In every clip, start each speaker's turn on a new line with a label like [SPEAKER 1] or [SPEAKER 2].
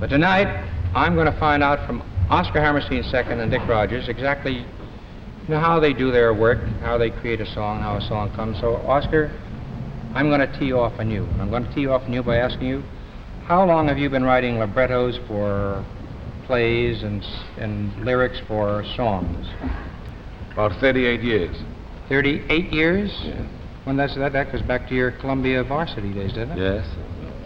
[SPEAKER 1] But tonight, I'm going to find out from Oscar Hammerstein II and Dick Rogers exactly how they do their work, how they create a song, how a song comes. So, Oscar, I'm going to tee off on you. I'm going to tee off on you by asking you, how long have you been writing librettos for plays and lyrics for songs?
[SPEAKER 2] About 38 years.
[SPEAKER 1] 38 years?
[SPEAKER 2] Yeah.
[SPEAKER 1] When that goes back to your Columbia varsity days, doesn't it?
[SPEAKER 2] Yes.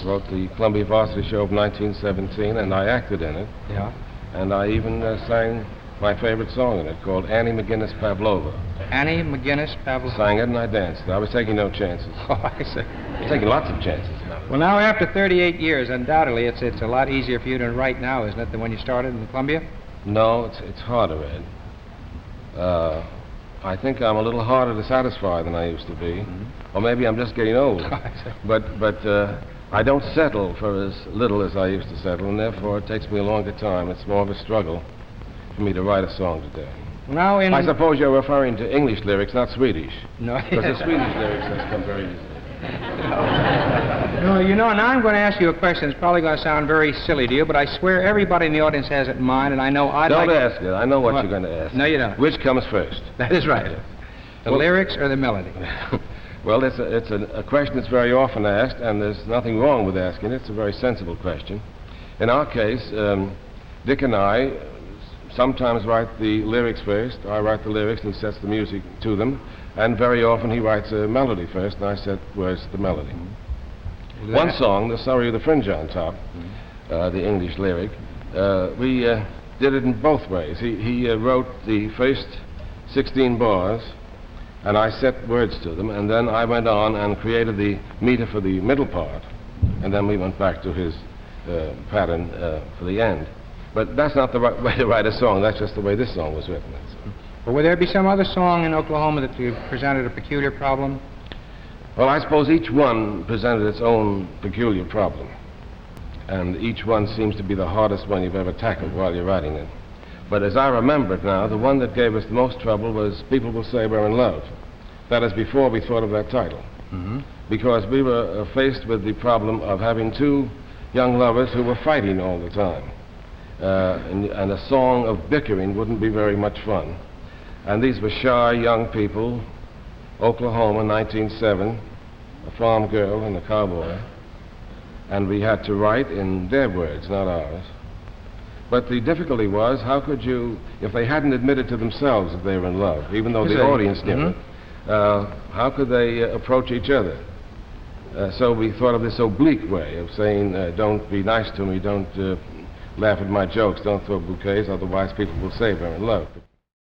[SPEAKER 2] Wrote the Columbia Varsity Show of 1917, and I acted in it.
[SPEAKER 1] Yeah.
[SPEAKER 2] And I even sang my favorite song in it, called Annie McGinnis Pavlova.
[SPEAKER 1] Annie McGinnis Pavlova.
[SPEAKER 2] Sang it and I danced. I was taking no chances.
[SPEAKER 1] Oh, I see.
[SPEAKER 2] Taking lots of chances.
[SPEAKER 1] Well, now, after 38 years, undoubtedly, it's a lot easier for you to write now, isn't it, than when you started in Columbia?
[SPEAKER 2] No, it's harder, Ed. I think I'm a little harder to satisfy than I used to be. Mm-hmm. Or maybe I'm just getting old. but I don't settle for as little as I used to settle, and therefore it takes me a longer time. It's more of a struggle for me to write a song today.
[SPEAKER 1] Now,
[SPEAKER 2] I suppose you're referring to English lyrics, not Swedish.
[SPEAKER 1] No.
[SPEAKER 2] Because the Swedish lyrics has come very easily.
[SPEAKER 1] No, now I'm going to ask you a question. It's probably going to sound very silly to you, but I swear everybody in the audience has it in mind, and I know I'd
[SPEAKER 2] Don't
[SPEAKER 1] like...
[SPEAKER 2] ask it. I know what you're going to ask.
[SPEAKER 1] No, you don't.
[SPEAKER 2] Which comes first?
[SPEAKER 1] That is right. The lyrics or the melody?
[SPEAKER 2] Well, it's a question that's very often asked, and there's nothing wrong with asking it. It's a very sensible question. In our case, Dick and I sometimes write the lyrics first. I write the lyrics and he sets the music to them. And very often he writes a melody first, and I set words to the melody. Mm-hmm. One song, The Surrey of the Fringe on Top, the English lyric, we did it in both ways. He wrote the first 16 bars, and I set words to them, and then I went on and created the meter for the middle part, and then we went back to his pattern for the end. But that's not the right way to write a song. That's just the way this song was written.
[SPEAKER 1] Well, would there be some other song in Oklahoma that presented a peculiar problem?
[SPEAKER 2] Well, I suppose each one presented its own peculiar problem. And each one seems to be the hardest one you've ever tackled while you're writing it. But as I remember it now, the one that gave us the most trouble was People Will Say We're in Love. That is before we thought of that title. Mm-hmm. Because we were faced with the problem of having two young lovers who were fighting all the time. And a song of bickering wouldn't be very much fun. And these were shy young people, Oklahoma, 1907, a farm girl and a cowboy. And we had to write in their words, not ours. But the difficulty was, how could you, if they hadn't admitted to themselves that they were in love, even though the audience knew it, how could they approach each other? So we thought of this oblique way of saying, don't be nice to me, don't laugh at my jokes, don't throw bouquets, otherwise people will say we're in love.